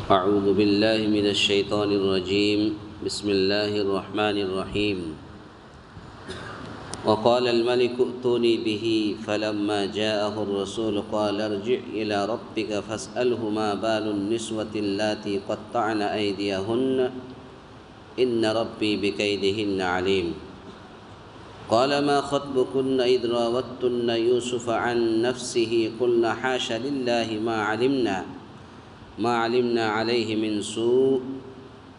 أعوذ بالله من الشيطان الرجيم بسم الله الرحمن الرحيم وقال الملك ائتوني به فلما جاءه الرسول قال ارجع إلى ربك فاسأله ما بال النسوة اللاتي قطعن أيديهن إن ربي بكيدهن عليم قال ما خطبكن إذ راوتن يوسف عن نفسه قلنا حاش لله ما علمنا عليه من سوء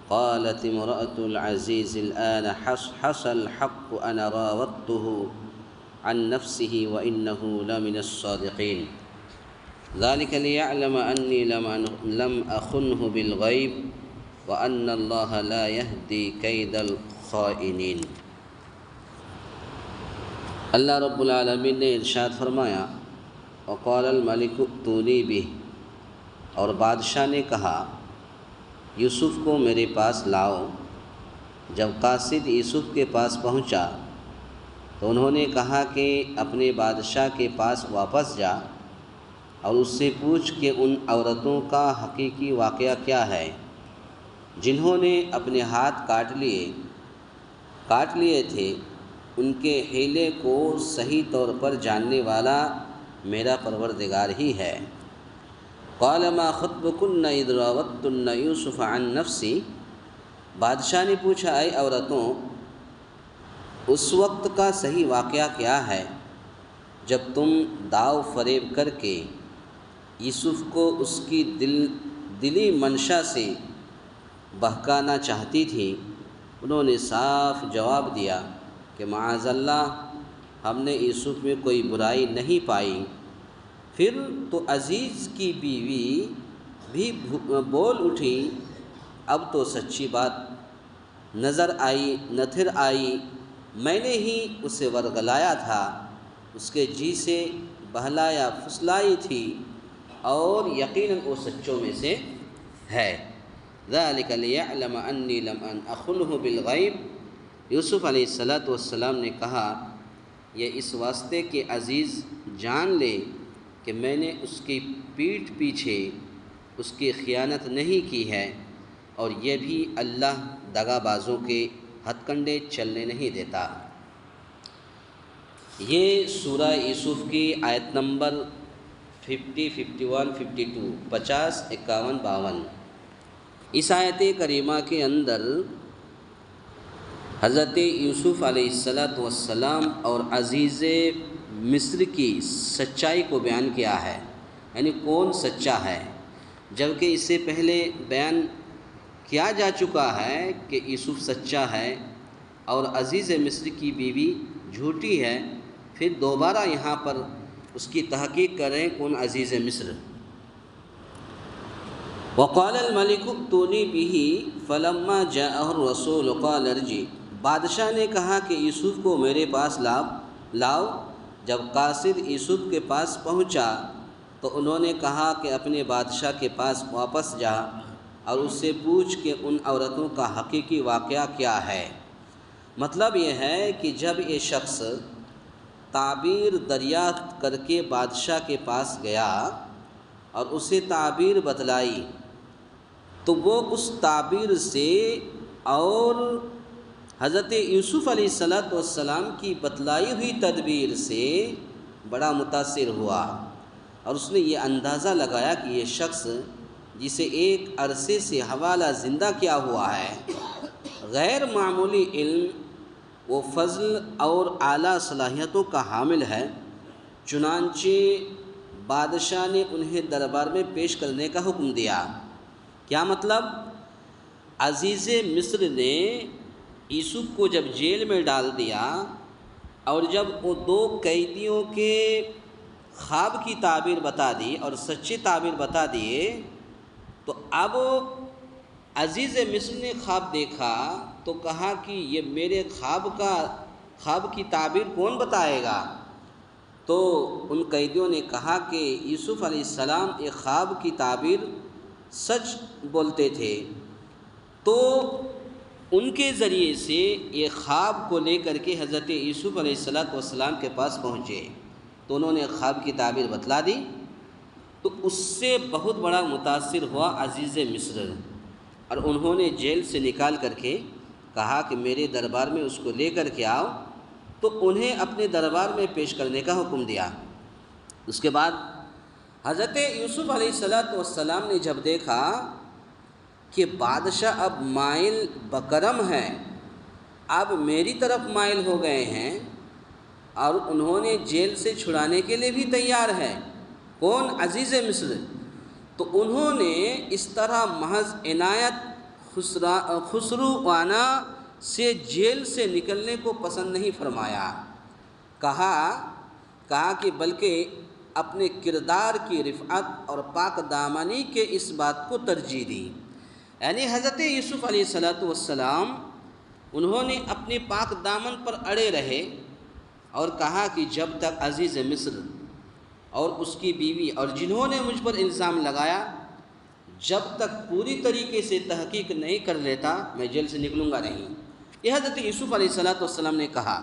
قالت امرأة العزيز الآن حصل الحق أنا راودته عن نفسه وإنه لمن الصادقين ذلك ليعلم أني لم أخنه بالغيب وأن الله لا يهدي كيد الخائنين۔ اللہ رب العالمین نے ارشاد فرمایا وقال الملک ائتونی بہ، اور بادشاہ نے کہا یوسف کو میرے پاس لاؤ۔ جب قاصد یوسف کے پاس پہنچا تو انہوں نے کہا کہ اپنے بادشاہ کے پاس واپس جا اور اس سے پوچھ کہ ان عورتوں کا حقیقی واقعہ کیا ہے جنہوں نے اپنے ہاتھ کاٹ لیے تھے۔ ان کے حیلے کو صحیح طور پر جاننے والا میرا پروردگار ہی ہے۔ قال ما خطبکن اذ راوتن یوسف عن نفسی، بادشاہ نے پوچھا اے عورتوں اس وقت کا صحیح واقعہ کیا ہے جب تم داؤ فریب کر کے یوسف کو اس کی دلی منشا سے بہکانا چاہتی تھی۔ انہوں نے صاف جواب دیا کہ معاذ اللہ، ہم نے یوسف میں کوئی برائی نہیں پائی۔ پھر تو عزیز کی بیوی بھی بول اٹھی اب تو سچی بات نظر آئی، میں نے ہی اسے ورغلایا تھا، اس کے جی سے بہلایا پھسلائی تھی، اور یقیناً وہ سچوں میں سے ہے۔ ذالک لیعلم انی لم اخنہ بالغیب، یوسف علیہ السلام نے کہا یہ اس واسطے کہ عزیز جان لے کہ میں نے اس کی پیٹھ پیچھے اس کی خیانت نہیں کی ہے، اور یہ بھی اللہ دغا بازوں کے ہتھ کنڈے چلنے نہیں دیتا۔ یہ سورہ یوسف کی آیت نمبر 50، 51، 52، 50، 51، 52۔ اس آیت کریمہ کے اندر حضرت یوسف علیہ السلام اور عزیز مصر کی سچائی کو بیان کیا ہے، یعنی کون سچا ہے، جبکہ اس سے پہلے بیان کیا جا چکا ہے کہ یوسف سچا ہے اور عزیز مصر کی بیوی جھوٹی ہے۔ پھر دوبارہ یہاں پر اس کی تحقیق کریں کون عزیز مصر۔ وقال الملک ائتونی بہ فلما جاءہ الرسول قال ارجع، بادشاہ نے کہا کہ یوسف کو میرے پاس لاؤ۔ جب قاصد یوسف کے پاس پہنچا تو انہوں نے کہا کہ اپنے بادشاہ کے پاس واپس جا اور اس سے پوچھ کہ ان عورتوں کا حقیقی واقعہ کیا ہے۔ مطلب یہ ہے کہ جب یہ شخص تعبیر دریافت کر کے بادشاہ کے پاس گیا اور اسے تعبیر بتلائی تو وہ اس تعبیر سے اور حضرت یوسف علیہ السلام کی بتلائی ہوئی تدبیر سے بڑا متاثر ہوا، اور اس نے یہ اندازہ لگایا کہ یہ شخص جسے ایک عرصے سے حوالہ زندہ کیا ہوا ہے غیر معمولی علم و فضل اور اعلیٰ صلاحیتوں کا حامل ہے۔ چنانچہ بادشاہ نے انہیں دربار میں پیش کرنے کا حکم دیا۔ کیا مطلب؟ عزیز مصر نے یوسف کو جب جیل میں ڈال دیا اور جب وہ دو قیدیوں کے خواب کی تعبیر بتا دی اور سچی تعبیر بتا دیے، تو اب عزیز مصر نے خواب دیکھا تو کہا کہ یہ میرے خواب کی تعبیر کون بتائے گا؟ تو ان قیدیوں نے کہا کہ یوسف علیہ السلام ایک خواب کی تعبیر سچ بولتے تھے، تو ان کے ذریعے سے یہ خواب کو لے کر کے حضرت یوسف علیہ السلام کے پاس پہنچے، تو انہوں نے خواب کی تعبیر بتلا دی۔ تو اس سے بہت بڑا متاثر ہوا عزیز مصر، اور انہوں نے جیل سے نکال کر کے کہا کہ میرے دربار میں اس کو لے کر کے آؤ، تو انہیں اپنے دربار میں پیش کرنے کا حکم دیا۔ اس کے بعد حضرت یوسف علیہ السلام نے جب دیکھا کہ بادشاہ اب مائل بکرم ہے، اب میری طرف مائل ہو گئے ہیں، اور انہوں نے جیل سے چھڑانے کے لیے بھی تیار ہے، کون؟ عزیز مصر، تو انہوں نے اس طرح محض عنایت خسروانہ سے جیل سے نکلنے کو پسند نہیں فرمایا، کہا کہ بلکہ اپنے کردار کی رفعت اور پاک دامنی کے اس بات کو ترجیح دی۔ یعنی حضرت یوسف علیہ السلام انہوں نے اپنے پاک دامن پر اڑے رہے اور کہا کہ جب تک عزیز مصر اور اس کی بیوی اور جنہوں نے مجھ پر الزام لگایا، جب تک پوری طریقے سے تحقیق نہیں کر لیتا میں جیل سے نکلوں گا نہیں۔ یہ حضرت یوسف علیہ السلام نے کہا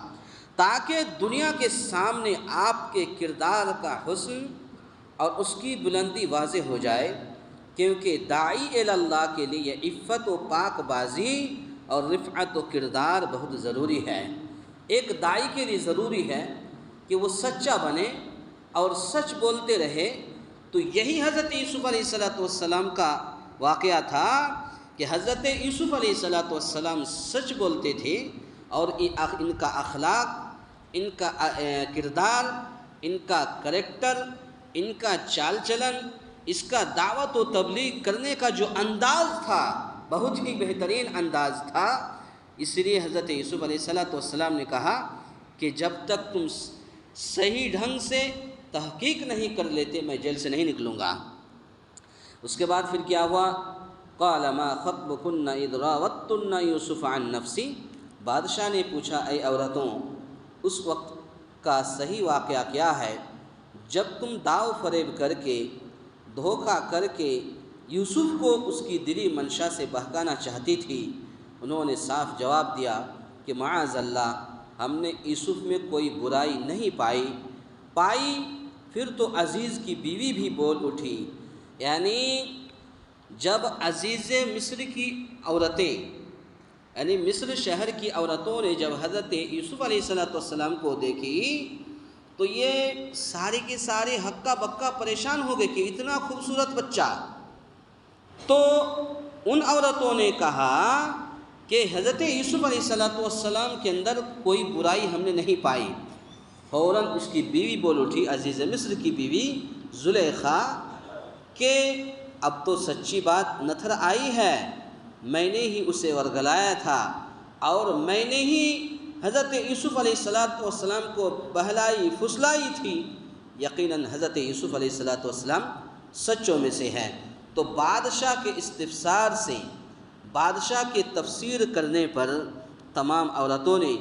تاکہ دنیا کے سامنے آپ کے کردار کا حسن اور اس کی بلندی واضح ہو جائے، کیونکہ داعی اللہ کے لیے عفت و پاک بازی اور رفعت و کردار بہت ضروری ہے۔ ایک داعی کے لیے ضروری ہے کہ وہ سچا بنے اور سچ بولتے رہے، تو یہی حضرت یوسف علیہ السلام کا واقعہ تھا کہ حضرت یوسف علیہ السلام سچ بولتے تھے، اور ان کا اخلاق، ان کا کردار، ان کا کریکٹر، ان کا چال چلن، اس کا دعوت و تبلیغ کرنے کا جو انداز تھا بہت ہی بہترین انداز تھا۔ اس لیے حضرت یوسف علیہ السلام نے کہا کہ جب تک تم صحیح ڈھنگ سے تحقیق نہیں کر لیتے میں جیل سے نہیں نکلوں گا۔ اس کے بعد پھر کیا ہوا؟ قال ما خطبكن اذ راوتن یوسف عن نفسی، بادشاہ نے پوچھا اے عورتوں اس وقت کا صحیح واقعہ کیا ہے جب تم داؤ فریب کر کے، دھوکہ کر کے یوسف کو اس کی دلی منشا سے بہکانا چاہتی تھی؟ انہوں نے صاف جواب دیا کہ معاذ اللہ، ہم نے یوسف میں کوئی برائی نہیں پائی۔ پھر تو عزیز کی بیوی بھی بول اٹھی، یعنی جب عزیز مصر کی عورتیں، یعنی مصر شہر کی عورتوں نے جب حضرت یوسف علیہ السلام کو دیکھی تو یہ سارے کے سارے ہکا بکا پریشان ہو گئے کہ اتنا خوبصورت بچہ۔ تو ان عورتوں نے کہا کہ حضرت یوسف علیہ السلام کے اندر کوئی برائی ہم نے نہیں پائی۔ فوراً اس کی بیوی بول اٹھی، عزیز مصر کی بیوی زلیخا، کہ اب تو سچی بات نتھر آئی ہے، میں نے ہی اسے ورگلایا تھا، اور میں نے ہی حضرت یوسف علیہ السلام کو بہلائی پھسلائی تھی۔ یقیناً حضرت یوسف علیہ السلام سچوں میں سے ہے۔ تو بادشاہ کے استفسار سے، بادشاہ کے تفسیر کرنے پر تمام عورتوں نے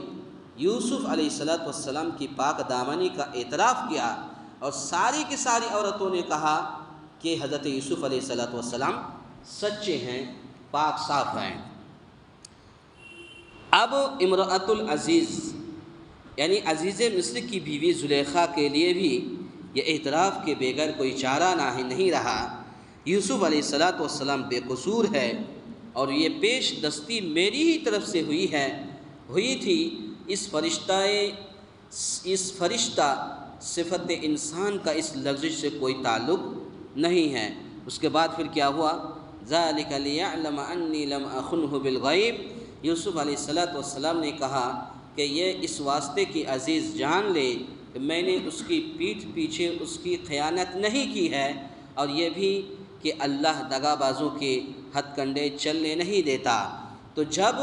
یوسف علیہ السلام کی پاک دامنی کا اعتراف کیا، اور ساری کی ساری عورتوں نے کہا کہ حضرت یوسف علیہ السلام سچے ہیں، پاک صاف ہیں۔ اب امرأۃ العزیز یعنی عزیز مصر کی بیوی زلیخا کے لیے بھی یہ اعتراف کے بغیر کوئی چارہ نہیں رہا۔ یوسف علیہ السلام بے قصور ہے، اور یہ پیش دستی میری ہی طرف سے ہوئی تھی۔ اس فرشتہ صفت انسان کا اس لفظ سے کوئی تعلق نہیں ہے۔ اس کے بعد پھر کیا ہوا؟ ذَلِكَ لِيَعْلَمَ أَنِّي لَمْ أَخُنْهُ بِالْغَيْبِ، یوسف علیہ السلام نے کہا کہ یہ اس واسطے کہ عزیز جان لے کہ میں نے اس کی پیٹھ پیچھے اس کی خیانت نہیں کی ہے، اور یہ بھی کہ اللہ دغا بازوں کے ہتھ کنڈے چلنے نہیں دیتا۔ تو جب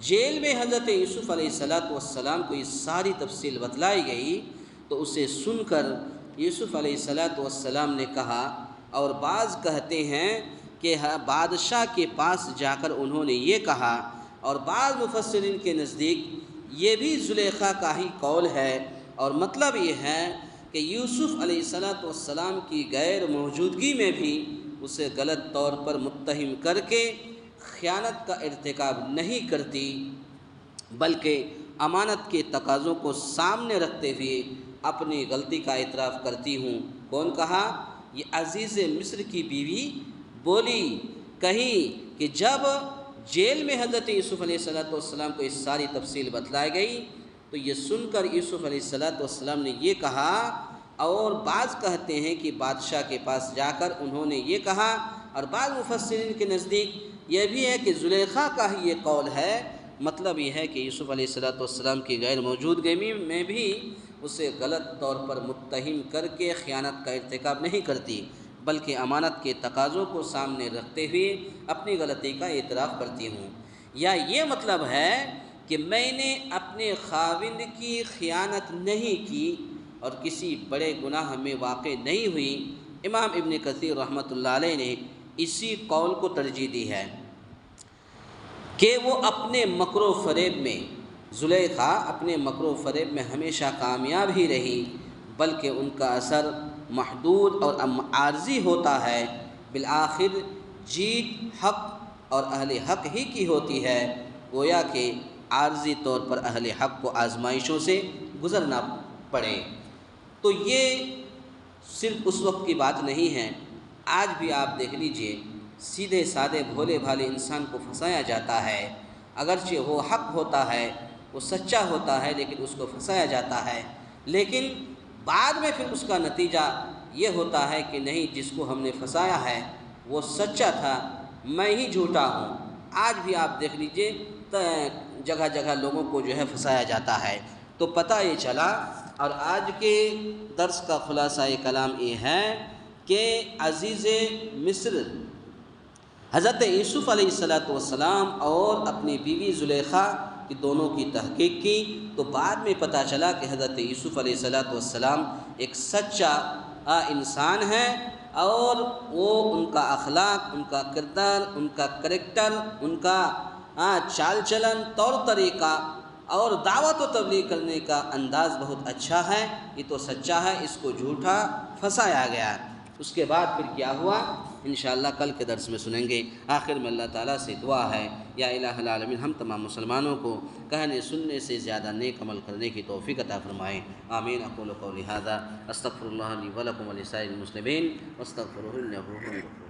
جیل میں حضرت یوسف علیہ السلام کو یہ ساری تفصیل بتلائی گئی تو اسے سن کر یوسف علیہ السلام نے کہا، اور بعض کہتے ہیں کہ بادشاہ کے پاس جا کر انہوں نے یہ کہا، اور بعض مفسرین کے نزدیک یہ بھی زلیخا کا ہی قول ہے، اور مطلب یہ ہے کہ یوسف علیہ السلام کی غیر موجودگی میں بھی اسے غلط طور پر متہم کر کے خیانت کا ارتکاب نہیں کرتی، بلکہ امانت کے تقاضوں کو سامنے رکھتے ہوئے اپنی غلطی کا اعتراف کرتی ہوں۔ کون کہا؟ یہ عزیز مصر کی بیوی بولی کہی کہ جب جیل میں حضرت یوسف علیہ السلام کو اس ساری تفصیل بتلائی گئی تو یہ سن کر یوسف علیہ السلام نے یہ کہا، اور بعض کہتے ہیں کہ بادشاہ کے پاس جا کر انہوں نے یہ کہا، اور بعض مفسرین کے نزدیک یہ بھی ہے کہ زلیخا کا ہی یہ قول ہے۔ مطلب یہ ہے کہ یوسف علیہ السلام کی غیر موجودگی میں بھی اسے غلط طور پر متہم کر کے خیانت کا ارتکاب نہیں کرتی، بلکہ امانت کے تقاضوں کو سامنے رکھتے ہوئے اپنی غلطی کا اعتراف کرتی ہوں۔ یا یہ مطلب ہے کہ میں نے اپنے خاوند کی خیانت نہیں کی اور کسی بڑے گناہ میں واقع نہیں ہوئی۔ امام ابن کثیر رحمۃ اللہ علیہ نے اسی قول کو ترجیح دی ہے کہ وہ اپنے مکر و فریب میں، زلیخا اپنے مکر و فریب میں ہمیشہ کامیاب ہی رہی، بلکہ ان کا اثر محدود اور عارضی ہوتا ہے۔ بالآخر جیت حق اور اہل حق ہی کی ہوتی ہے، گویا کہ عارضی طور پر اہل حق کو آزمائشوں سے گزرنا پڑے۔ تو یہ صرف اس وقت کی بات نہیں ہے، آج بھی آپ دیکھ لیجئے، سیدھے سادے بھولے بھالے انسان کو پھنسایا جاتا ہے، اگرچہ وہ حق ہوتا ہے، وہ سچا ہوتا ہے، لیکن اس کو پھنسایا جاتا ہے، لیکن بعد میں پھر اس کا نتیجہ یہ ہوتا ہے کہ نہیں، جس کو ہم نے پھنسایا ہے وہ سچا تھا، میں ہی جھوٹا ہوں۔ آج بھی آپ دیکھ لیجئے جگہ جگہ لوگوں کو جو ہے پھنسایا جاتا ہے۔ تو پتہ یہ چلا، اور آج کے درس کا خلاصہ کلام یہ ہے کہ عزیز مصر حضرت یوسف علیہ السلام اور اپنی بیوی زلیخا کی دونوں کی تحقیق کی، تو بعد میں پتہ چلا کہ حضرت یوسف علیہ السلام ایک سچا انسان ہے، اور وہ ان کا اخلاق، ان کا کردار، ان کا کریکٹر، ان کا چال چلن، طور طریقہ اور دعوت و تبلیغ کرنے کا انداز بہت اچھا ہے، یہ تو سچا ہے، اس کو جھوٹا پھنسایا گیا۔ اس کے بعد پھر کیا ہوا انشاءاللہ کل کے درس میں سنیں گے۔ آخر میں اللہ تعالیٰ سے دعا ہے، یا الہ العالمین ہم تمام مسلمانوں کو کہنے سننے سے زیادہ نیک عمل کرنے کی توفیق عطا فرمائیں، آمین۔ اقول قولی ھذا استغفر اللہ لی ولکم ولسائر المسلمین واستغفروہ انہ هو الغفور